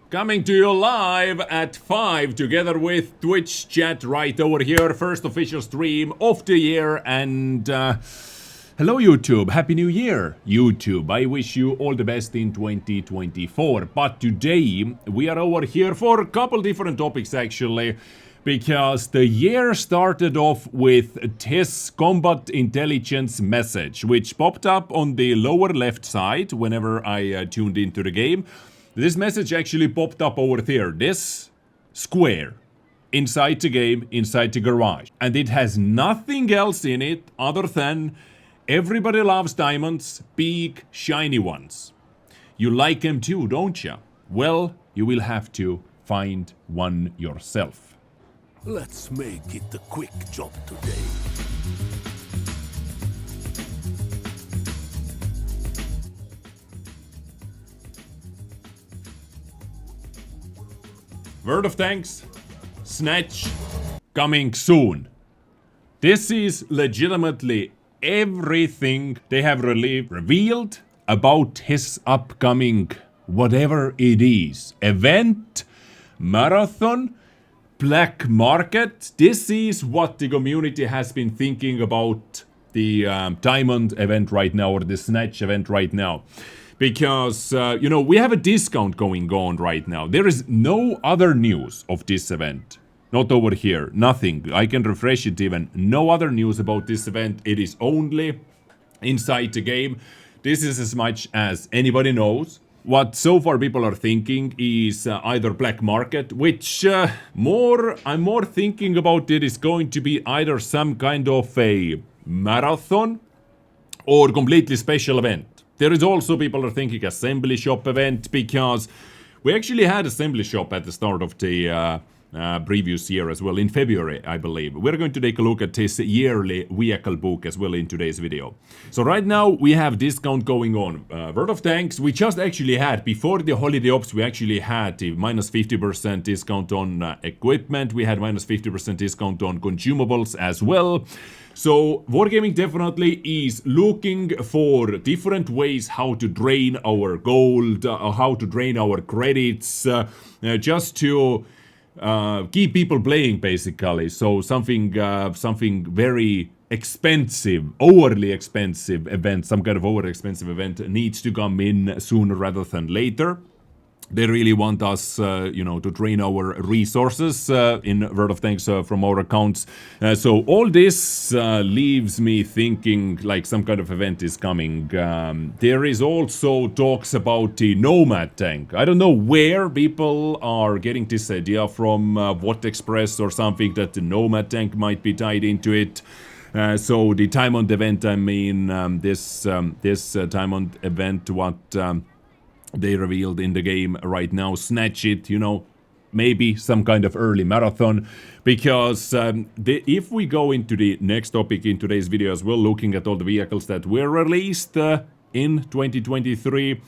Coming to you live at 5 together with Twitch chat right over here. First official stream of the year and hello YouTube, Happy New Year YouTube. I wish you all the best in 2024. But today we are over here for a couple different topics actually. Because the year started off with this combat intelligence message, which popped up on the lower left side whenever I tuned into the game. This message actually popped up over there, this square, inside the game, inside the garage. And it has nothing else in it other than everybody loves diamonds, big, shiny ones. You like them too, don't you? Well, you will have to find one yourself. Let's make it a quick job today. Word of thanks, Snatch, coming soon. This is legitimately everything they have revealed about his upcoming, whatever it is, event, marathon, black market. This is what the community has been thinking about the Diamond event right now, or the Snatch event right now. Because, you know, we have a discount going on right now. There is no other news of this event. Not over here. Nothing. I can refresh it even. No other news about this event. It is only inside the game. This is as much as anybody knows. What so far people are thinking is either black market, which I'm more thinking about it is going to be either some kind of a marathon or completely special event. There is also people are thinking assembly shop event because we actually had assembly shop at the start of the previous year as well, in February, I believe. We're going to take a look at this yearly vehicle book as well in today's video. So right now we have discount going on. Word of thanks, we just actually had, before the holiday ops, we actually had the minus 50% discount on equipment. We had minus 50% discount on consumables as well. So Wargaming definitely is looking for different ways how to drain our gold, how to drain our credits, just to keep people playing basically. So something very expensive, overly expensive event, some kind of over expensive event needs to come in sooner rather than later. They really want us, you know, to drain our resources in word of thanks from our accounts. So all this leaves me thinking like some kind of event is coming. There is also talks about the Nomad tank. I don't know where people are getting this idea from, What Express or something, that the Nomad tank might be tied into it. So the Diamond event, I mean, this Diamond event, what they revealed in the game right now, Snatch It, you know, maybe some kind of early marathon, because if we go into the next topic in today's video as well, looking at all the vehicles that were released in 2023,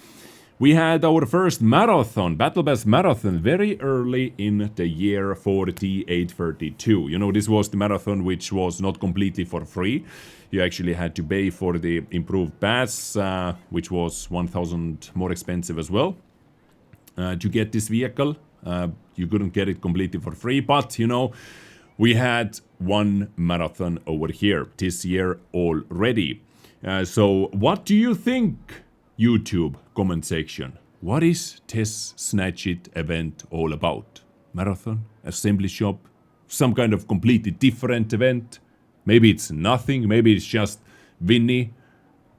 we had our first marathon, Battle Pass marathon, very early in the year for T832. You know, this was the marathon which was not completely for free. You actually had to pay for the improved pass, which was 1,000 more expensive as well. To get this vehicle, you couldn't get it completely for free, but, you know, we had one marathon over here this year already. So what do you think, YouTube comment section? What is this Snatch It event all about? Marathon? Assembly shop? Some kind of completely different event? Maybe it's nothing, maybe it's just Vinny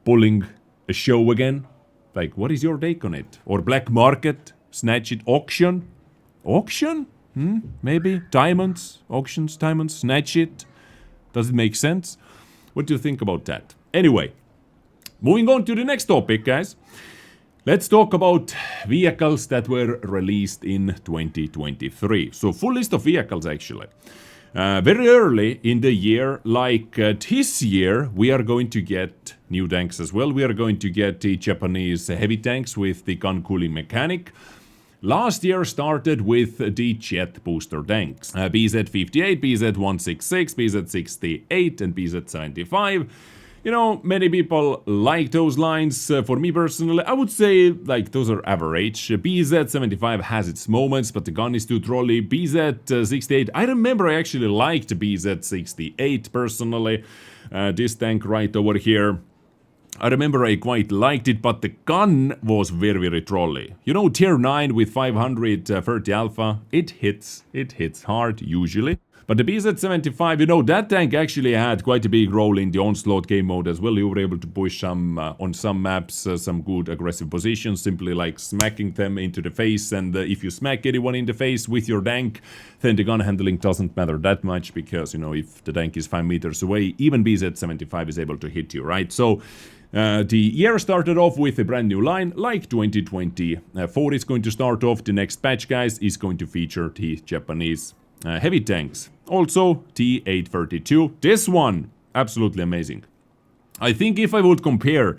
pulling a show again. Like, what is your take on it? Or black market, Snatch It, auction? Auction? Maybe? Diamonds, auctions, diamonds, Snatch It? Does it make sense? What do you think about that? Anyway, moving on to the next topic, guys. Let's talk about vehicles that were released in 2023. So, full list of vehicles, actually. Very early in the year, like this year, we are going to get new tanks as well. We are going to get the Japanese heavy tanks with the gun cooling mechanic. Last year started with the jet booster tanks. BZ-58, BZ-166, BZ-68 and BZ-75. You know, many people like those lines. For me personally, I would say like those are average. BZ75 has its moments, but the gun is too trolley. BZ68, I remember I actually liked BZ68 personally. This tank right over here. I remember I quite liked it, but the gun was very, very trolley. You know, tier 9 with 530 alpha, it hits hard usually. But the BZ75, you know, that tank actually had quite a big role in the Onslaught game mode as well. You were able to push some, on some maps, some good aggressive positions, simply like smacking them into the face. And if you smack anyone in the face with your tank, then the gun handling doesn't matter that much, because, you know, if the tank is 5 meters away, even BZ75 is able to hit you, right? So the year started off with a brand new line, like 2024 is going to start off. The next patch, guys, is going to feature the Japanese heavy tanks. Also, T832. This one, absolutely amazing. I think if I would compare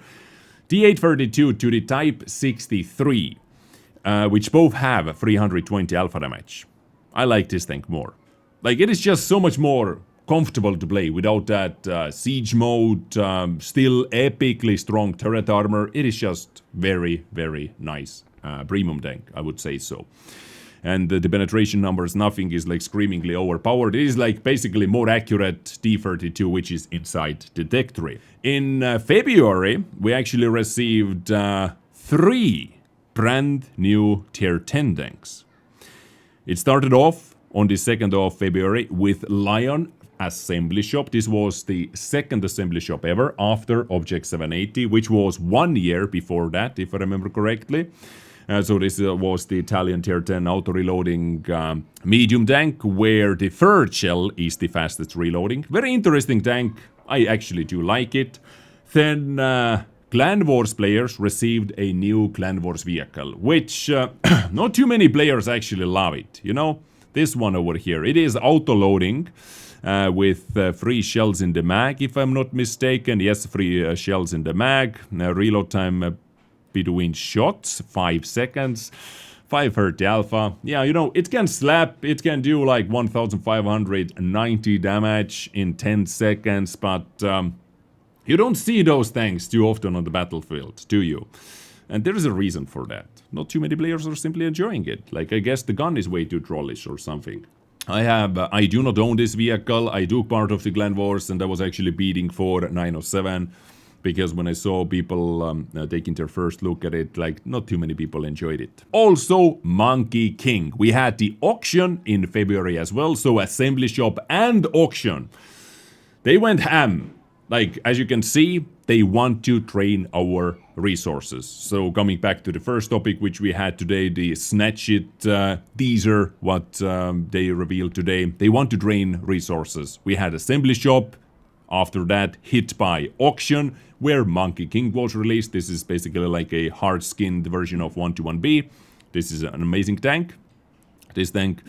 T832 to the Type 63, which both have 320 alpha damage, I like this tank more. Like, it is just so much more comfortable to play without that siege mode, still epically strong turret armor. It is just very, very nice premium tank, I would say so. And the penetration numbers, nothing is like screamingly overpowered. It is like basically more accurate T32, which is inside the deck tree. In February, we actually received 3 brand new tier 10 tanks. It started off on the 2nd of February with Lion Assembly Shop. This was the second assembly shop ever after Object 780, which was 1 year before that, if I remember correctly. So this was the Italian tier 10 auto-reloading medium tank, where the third shell is the fastest reloading. Very interesting tank. I actually do like it. Then Clan Wars players received a new Clan Wars vehicle, which not too many players actually love it. You know, this one over here. It is auto-loading with 3 shells in the mag, if I'm not mistaken. Yes, 3 shells in the mag. Reload time between shots, 5 seconds, 530 alpha. Yeah, you know, it can slap, it can do like 1590 damage in 10 seconds, but you don't see those tanks too often on the battlefield, do you? And there is a reason for that. Not too many players are simply enjoying it. Like, I guess the gun is way too trollish or something. I do not own this vehicle. I do part of the Clan Wars, and I was actually beating for 907. Because when I saw people taking their first look at it, like, not too many people enjoyed it. Also, Monkey King. We had the auction in February as well, so assembly shop and auction. They went ham. Like, as you can see, they want to drain our resources. So, coming back to the first topic which we had today, the Snatch It teaser, what they revealed today. They want to drain resources. We had assembly shop. After that, hit by auction, where Monkey King was released. This is basically like a hard-skinned version of 121B. This is an amazing tank. This tank,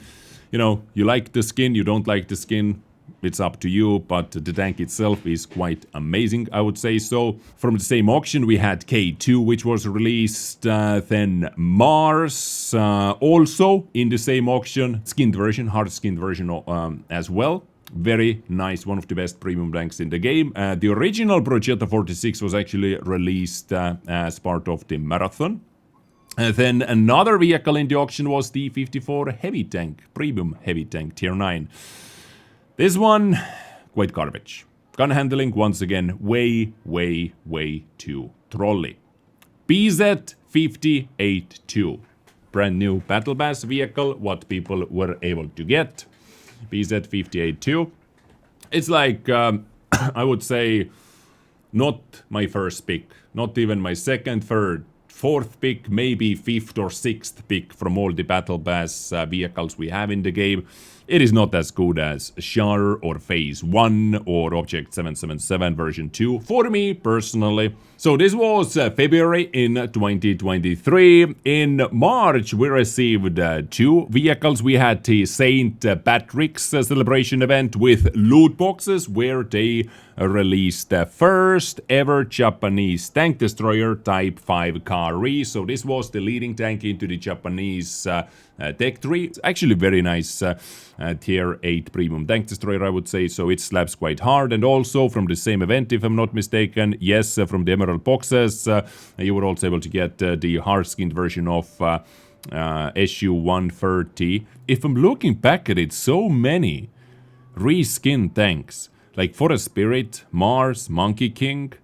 you know, you like the skin, you don't like the skin, it's up to you, but the tank itself is quite amazing, I would say so. From the same auction, we had K2, which was released, then Mars, also in the same auction, skinned version, hard-skinned version as well. Very nice, one of the best premium tanks in the game. The original Projetta 46 was actually released as part of the marathon. Then another vehicle in the auction was the 54 heavy tank, premium heavy tank, tier 9. This one, quite garbage. Gun handling, once again, way too trolley. BZ582, brand new Battle Pass vehicle, what people were able to get. BZ582. It's like, I would say, not my first pick. Not even my second, third, fourth pick, maybe fifth or sixth pick from all the Battle Pass vehicles we have in the game. It is not as good as Char or Phase 1 or Object 777 version 2 for me personally. So this was February in 2023. In March we received 2 vehicles. We had the St. Patrick's celebration event with loot boxes where they released the first ever Japanese tank destroyer Type 5 Kari. So this was the leading tank into the Japanese tech tree. It's actually very nice tier 8 premium tank destroyer, I would say. So it slaps quite hard. And also from the same event, if I'm not mistaken, yes, from the Emerald boxes, you were also able to get the hard-skinned version of SU-130. If I'm looking back at it, so many reskin tanks. Like Forest Spirit, Mars, Monkey King,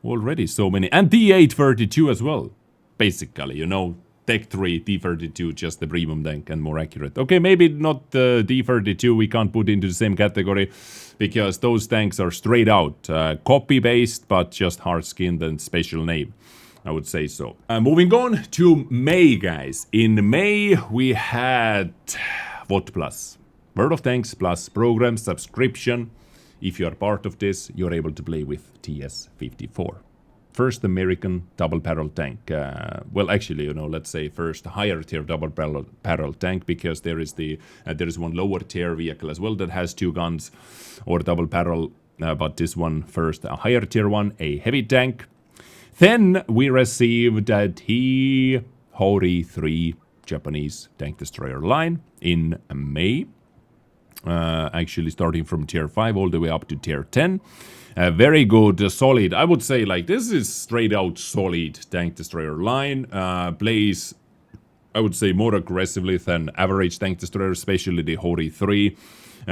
already so many. And D832 as well. Basically, you know, Tech 3, D32, just the premium tank and more accurate. Okay, maybe not the D32, we can't put into the same category, because those tanks are straight out copy-based, but just hard-skinned and special name, I would say so. Moving on to May, guys. In May, we had what plus? World of Tanks plus program subscription. If you are part of this, you're able to play with TS-54. First American double barrel tank. Well, actually, you know, let's say first higher tier double barrel tank, because there is one lower tier vehicle as well that has 2 guns or double barrel. But this one first, a higher tier one, a heavy tank. Then we received a T-Hori 3 Japanese tank destroyer line in May. Actually starting from tier 5 all the way up to tier 10. Very good, solid. I would say like this is straight out solid tank destroyer line. Plays, I would say, more aggressively than average tank destroyer, especially the Hori 3.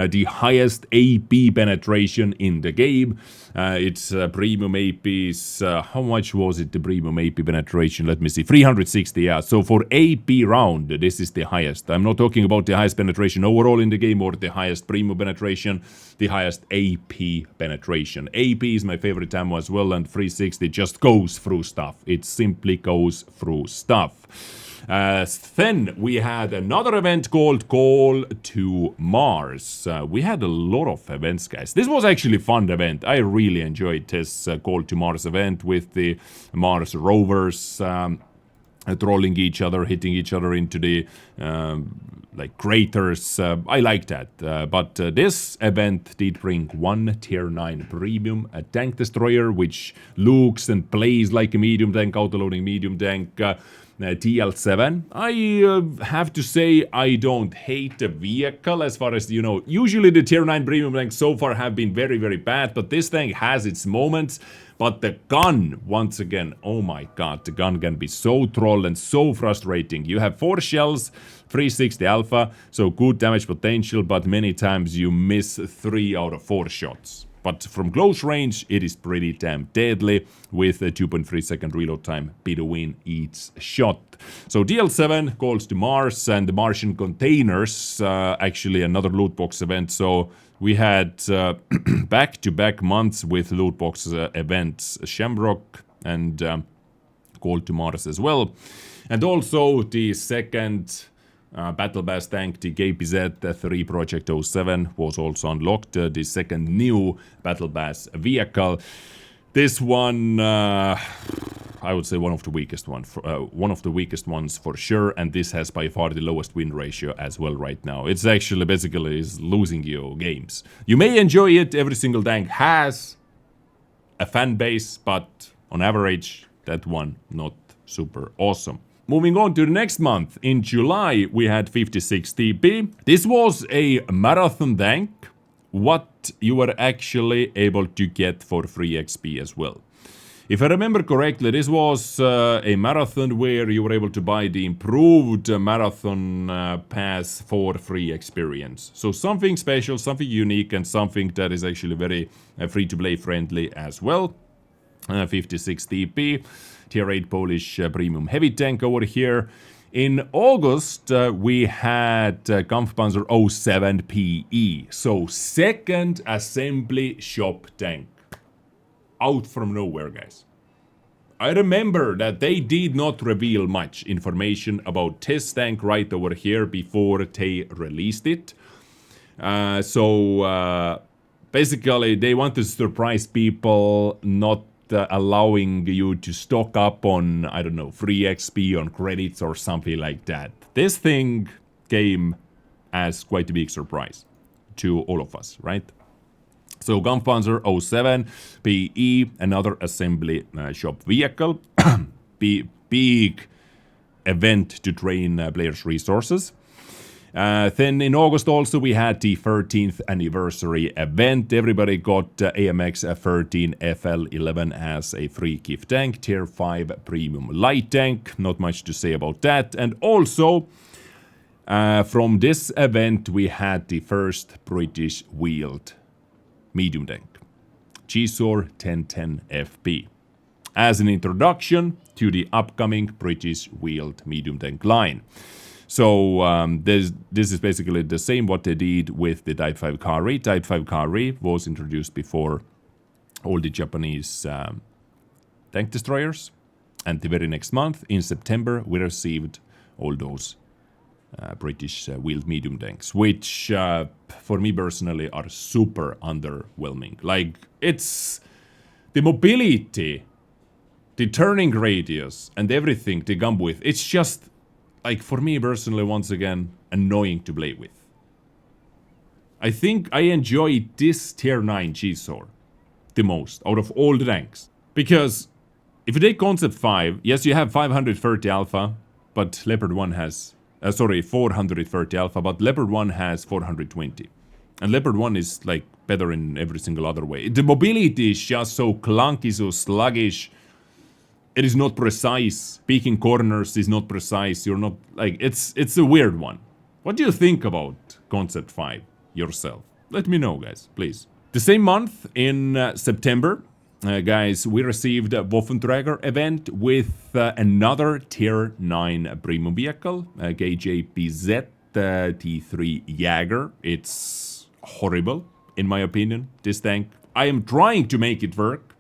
The highest AP penetration in the game. Its premium APs, how much was it, the premium AP penetration? Let me see, 360, yeah. So for AP round, this is the highest. I'm not talking about the highest penetration overall in the game or the highest premium penetration, the highest AP penetration. AP is my favorite ammo as well, and 360 just goes through stuff. It simply goes through stuff. Then we had another event called Call to Mars. We had a lot of events, guys. This was actually a fun event. I really enjoyed this Call to Mars event with the Mars rovers trolling each other, hitting each other into the like craters. I like that. But this event did bring one tier 9 premium tank destroyer, which looks and plays like a medium tank, auto-loading medium tank. TL7. I have to say I don't hate the vehicle as far as, you know, usually the tier 9 premium tanks so far have been very, very bad, but this tank has its moments. But the gun, once again, oh my god, the gun can be so troll and so frustrating. You have 4 shells, 360 alpha, so good damage potential, but many times you miss 3 out of 4 shots. But from close range, it is pretty damn deadly, with a 2.3 second reload time between each shot. So DL7 calls to Mars and the Martian containers, actually another loot box event. So we had back-to-back months with loot box events, Shamrock and Call to Mars as well. And also the second Battle Bass tank, the KPZ 3 Project 07, was also unlocked, the second new Battle Bass vehicle. This one, I would say one of the weakest ones for sure, and this has by far the lowest win ratio as well right now. It's actually basically is losing you games. You may enjoy it, every single tank has a fan base, but on average, that one not super awesome. Moving on to the next month, in July, we had 56 TP. This was a marathon tank, what you were actually able to get for free XP as well. If I remember correctly, this was a marathon where you were able to buy the improved marathon pass for free experience. So something special, something unique, and something that is actually very free-to-play friendly as well. 56 TP. Tier 8 Polish premium heavy tank over here. In August, we had Kampfpanzer 07 PE. So second assembly shop tank. Out from nowhere, guys. I remember that they did not reveal much information about this tank right over here before they released it. Basically, they want to surprise people, not allowing you to stock up on, I don't know, free XP on credits or something like that. This thing came as quite a big surprise to all of us, right? So Kampfpanzer 07 PE, another assembly shop vehicle. Big event to drain players' resources. Then in August also we had the 13th anniversary event. Everybody got AMX 13 FL11 as a free gift tank, tier 5 premium light tank. Not much to say about that. And also from this event we had the first British wheeled medium tank, Dezrng 1010 FP, as an introduction to the upcoming British wheeled medium tank line. So this is basically the same what they did with the Type 5 Kari. Type 5 Kari was introduced before all the Japanese tank destroyers. And the very next month, in September, we received all those British wheeled medium tanks, which for me personally are super underwhelming. Like, it's the mobility, the turning radius, and everything they come with. It's just, like, for me personally, once again, annoying to play with. I think I enjoy this tier 9 Dezrng the most out of all the tanks. Because if you take Concept 5, yes, you have 530 alpha, but Leopard 1 has... 430 alpha, but Leopard 1 has 420. And Leopard 1 is, like, better in every single other way. The mobility is just so clunky, so sluggish. It is not precise. Peeking corners is not precise. You're not, like, it's a weird one. What do you think about Concept 5 yourself? Let me know, guys, please. The same month, in September, guys, we received a Waffenträger event with another Tier 9 premium vehicle, KJPZ T3 Jaeger. It's horrible, in my opinion, this tank. I am trying to make it work,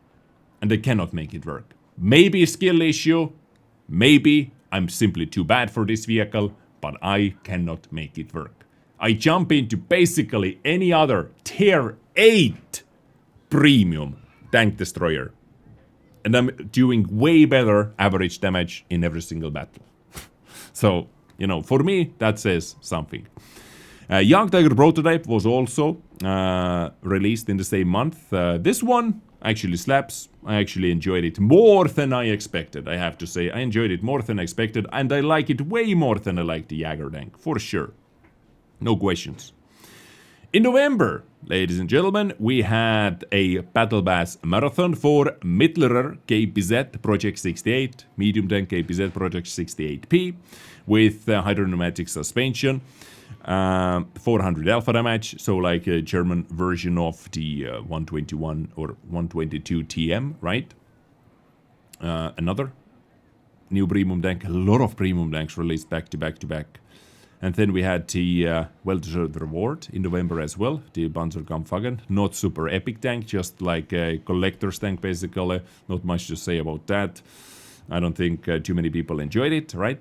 and I cannot make it work. Maybe a skill issue, maybe I'm simply too bad for this vehicle, but I cannot make it work. I jump into basically any other Tier 8 premium tank destroyer, and I'm doing way better average damage in every single battle. So, you know, for me, that says something. Young Tiger prototype was also released in the same month. This one actually slaps. I actually enjoyed it more than I expected, I have to say. I enjoyed it more than I expected, and I like it way more than I like the Jaeger tank, for sure. No questions. In November, ladies and gentlemen, we had a Battle Pass Marathon for Mittlerer KPZ Project 68, medium tank KPZ Project 68P, with hydropneumatic suspension. 400 alpha damage, so like a German version of the 121 or 122 TM, right? Another new premium tank, a lot of premium tanks released back to back to back. And then we had the well-deserved reward in November as well, the Panzerkampfwagen. Not super epic tank, just like a collector's tank basically. Not much to say about that. I don't think too many people enjoyed it, right?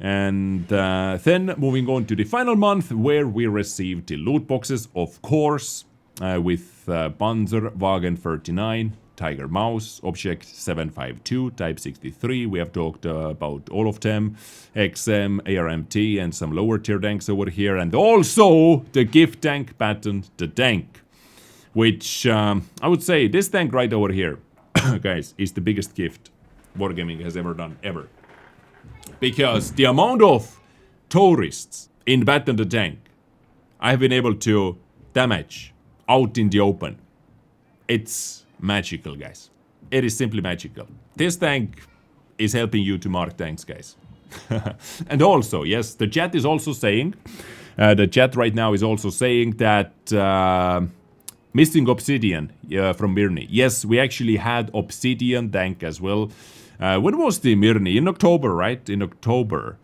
And then moving on to the final month, where we received the loot boxes, of course, with Panzerwagen 39, Tiger Mouse, Object 752, Type 63. We have talked about all of them, XM, ARMT, and some lower tier tanks over here, and also the gift tank patent, the tank, which I would say this tank right over here, guys, is the biggest gift Wargaming has ever done, ever. Because the amount of tourists in Battle the Tank I have been able to damage out in the open, it's magical, guys. It is simply magical. This tank is helping you to mark tanks, guys. And also, yes, the chat is also saying, the chat right now is also saying that missing Obsidian from Mirny. Yes, we actually had Obsidian tank as well. When was the Mirny? In October, right? In October.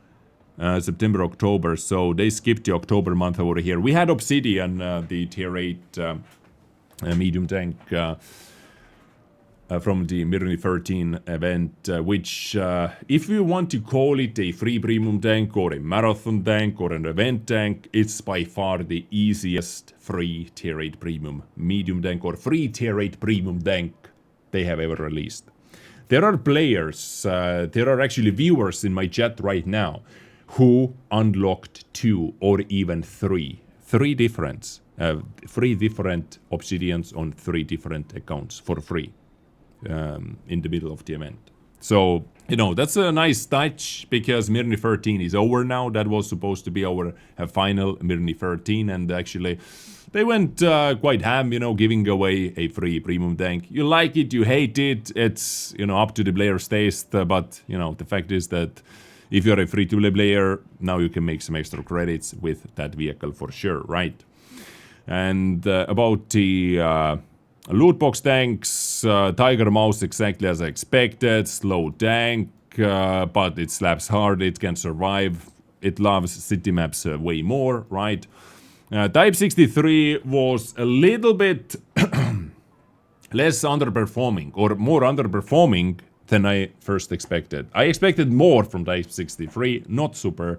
September, October. So they skipped the October month over here. We had Obsidian, the tier 8 medium tank from the Mirny 13 event, which, if you want to call it a free premium tank or a marathon tank or an event tank, it's by far the easiest free tier 8 premium medium tank or free tier 8 premium tank they have ever released. There are players, there are actually viewers in my chat right now who unlocked 2 or even 3 different 3 different obsidians on 3 different accounts for free in the middle of the event. So, you know, that's a nice touch because Mirni 13 is over now. That was supposed to be our final Mirni 13, and actually they went quite ham, you know, giving away a free premium tank. You like it, you hate it, it's, you know, up to the player's taste, but, you know, the fact is that if you're a free-to-play player, now you can make some extra credits with that vehicle for sure, right? And about the loot box tanks, Tiger Mouse exactly as I expected, slow tank, but it slaps hard, it can survive, it loves city maps way more, right? Type 63 was a little bit less underperforming, or more underperforming than I first expected. I expected more from Type 63, not super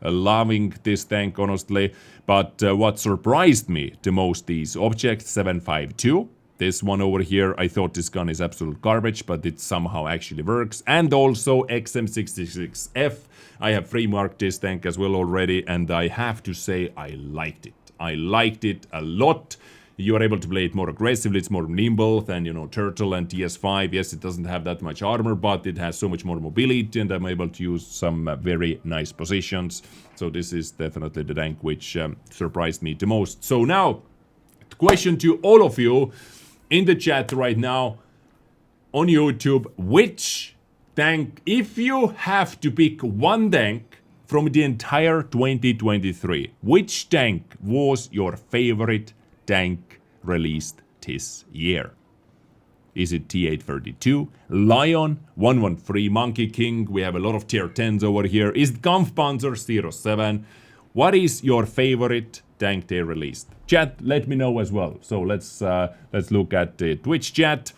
loving this tank honestly, but what surprised me the most is Object 752. This one over here, I thought this gun is absolute garbage, but it somehow actually works. And also XM66F. I have free marked this tank as well already, and I have to say I liked it. I liked it a lot. You are able to play it more aggressively, it's more nimble than, you know, Turtle and TS5. Yes, it doesn't have that much armor, but it has so much more mobility, and I'm able to use some very nice positions. So this is definitely the tank which surprised me the most. So now, question to all of you in the chat right now on YouTube, which tank, if you have to pick one tank from the entire 2023, which tank was your favorite tank released this year? Is it T832, Lion, 113, Monkey King? We have a lot of tier 10s over here. Is it Kampfpanzer 07? What is your favorite tank they released? Chat, let me know as well. So let's look at the Twitch chat.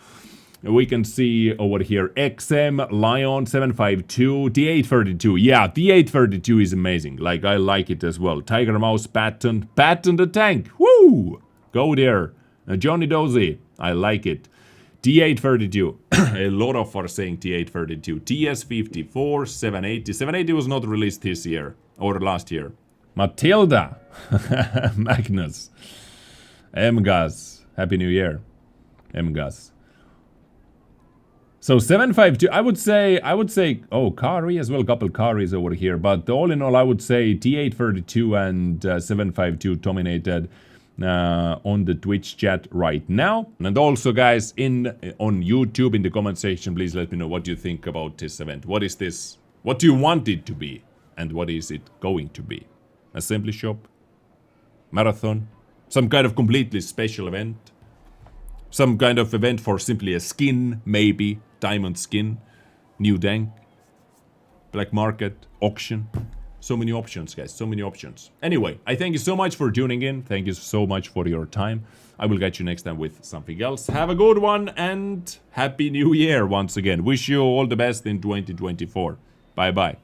We can see over here XM, Lion, 752, T832. Yeah, T832 is amazing. Like, I like it as well. Tiger Mouse, Patton the tank. Woo! Go there. Johnny Dozy, I like it. T832. A lot of are saying T832. TS54, 780. 780 was not released this year or last year. Matilda, Magnus, MGAS, Happy New Year, MGAS. So 752, I would say, oh, Kari as well, couple Karis over here, but all in all, I would say T832 and 752 dominated on the Twitch chat right now. And also, guys, on YouTube, in the comment section, please let me know what you think about this event. What is this? What do you want it to be? And what is it going to be? Assembly shop? Marathon? Some kind of completely special event? Some kind of event for simply a skin, maybe? Diamond skin? New tank? Black market? Auction? So many options, guys. So many options. Anyway, I thank you so much for tuning in. Thank you so much for your time. I will catch you next time with something else. Have a good one and Happy New Year once again. Wish you all the best in 2024. Bye-bye.